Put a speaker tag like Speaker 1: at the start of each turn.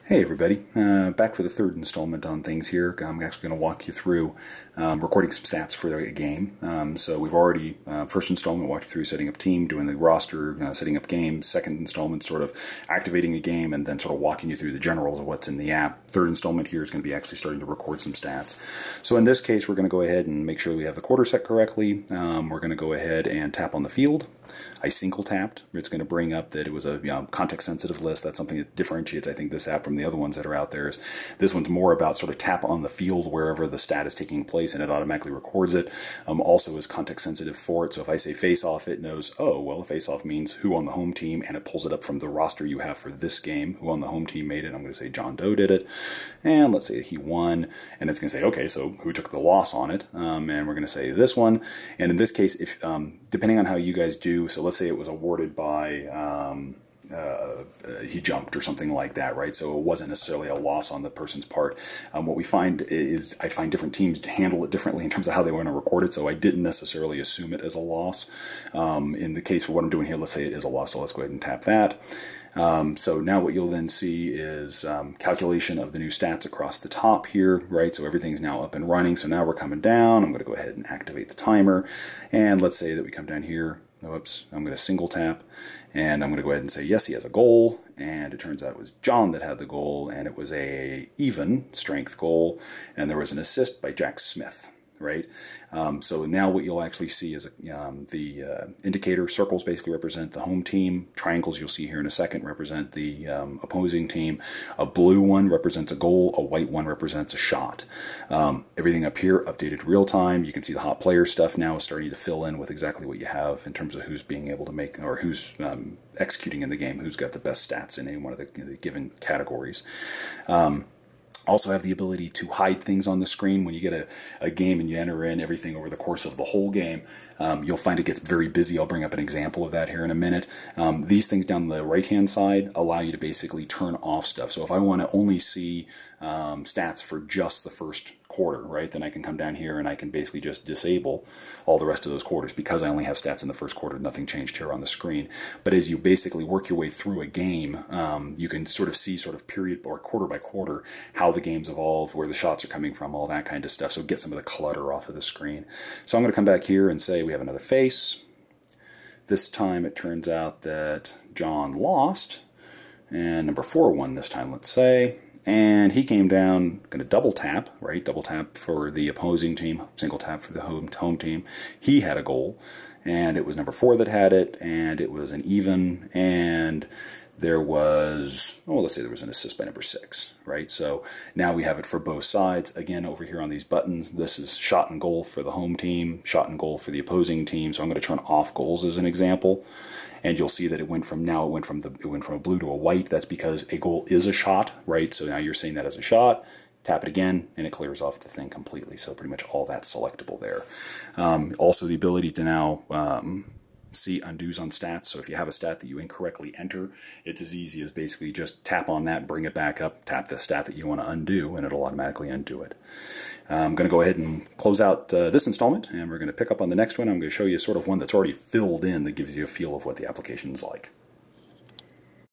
Speaker 1: Hey everybody, back for the third installment on things here. I'm actually going to walk you through recording some stats for a game. So we've already, first installment, walked you through setting up team, doing the roster, setting up games. Second installment, sort of activating a game and then sort of walking you through the generals of what's in the app. Third installment here is going to be actually starting to record some stats. So in this case, we're going to go ahead and make sure we have the quarter set correctly. We're going to go ahead and tap on the field. I single tapped. It's going to bring up that it was a context sensitive list. That's something that differentiates, I think, this app from the other ones that are out there. Is this one's more about sort of tap on the field wherever the stat is taking place and it automatically records it. Also is context sensitive for it. So if I say face off, it knows, oh, well, face off means who on the home team, and it pulls it up from the roster you have for this game. Who on the home team made it? I'm going to say John Doe did it. And let's say he won. And it's going to say, okay, so who took the loss on it? And we're going to say this one. And in this case, if depending on how you guys do, so let's say it was awarded by he jumped or something like that, right? So it wasn't necessarily a loss on the person's part. What we find is I find different teams to handle it differently in terms of how they want to record it, so I didn't necessarily assume it as a loss. In the case for what I'm doing here, let's say it is a loss, so let's go ahead and tap that. So now what you'll then see is calculation of the new stats across the top here, right? So everything's now up and running. So now we're coming down. I'm going to go ahead and activate the timer. And let's say that we come down here. Whoops, I'm going to single tap. And I'm going to go ahead and say, yes, he has a goal. And it turns out it was John that had the goal. And it was a even strength goal. And there was an assist by Jack Smith. Right? So now what you'll actually see is the indicator circles basically represent the home team. Triangles you'll see here in a second represent the opposing team. A blue one represents a goal. A white one represents a shot. Everything up here updated real time. You can see the hot player stuff now is starting to fill in with exactly what you have in terms of who's being able to make, or who's executing in the game, who's got the best stats in any one of the given categories. Also have the ability to hide things on the screen. When you get a game and you enter in everything over the course of the whole game, you'll find it gets very busy. I'll bring up an example of that here in a minute. These things down the right-hand side allow you to basically turn off stuff. So if I want to only see stats for just the first quarter, right, then I can come down here and I can basically just disable all the rest of those quarters because I only have stats in the first quarter. Nothing changed here on the screen. But as you basically work your way through a game, you can sort of see sort of period or quarter by quarter how the game's evolved, where the shots are coming from, all that kind of stuff. So get some of the clutter off of the screen. So I'm going to come back here and say we have another face. This time it turns out that John lost, and number 4 won this time, let's say. And he came down, going to double tap, right? Double tap for the opposing team, single tap for the home team. He had a goal, and it was number 4 that had it, and it was an even, and there was, oh, let's say there was an assist by number 6, right? So now we have it for both sides. Again, over here on these buttons, this is shot and goal for the home team, shot and goal for the opposing team. So I'm going to turn off goals as an example. And you'll see that it went from a blue to a white. That's because a goal is a shot, right? So now you're seeing that as a shot. Tap it again, and it clears off the thing completely. So pretty much all that's selectable there. Also, the ability to now see undos on stats. So if you have a stat that you incorrectly enter, it's as easy as basically just tap on that, bring it back up, tap the stat that you want to undo, and it'll automatically undo it. I'm going to go ahead and close out this installment, and we're going to pick up on the next one. I'm going to show you sort of one that's already filled in that gives you a feel of what the application is like.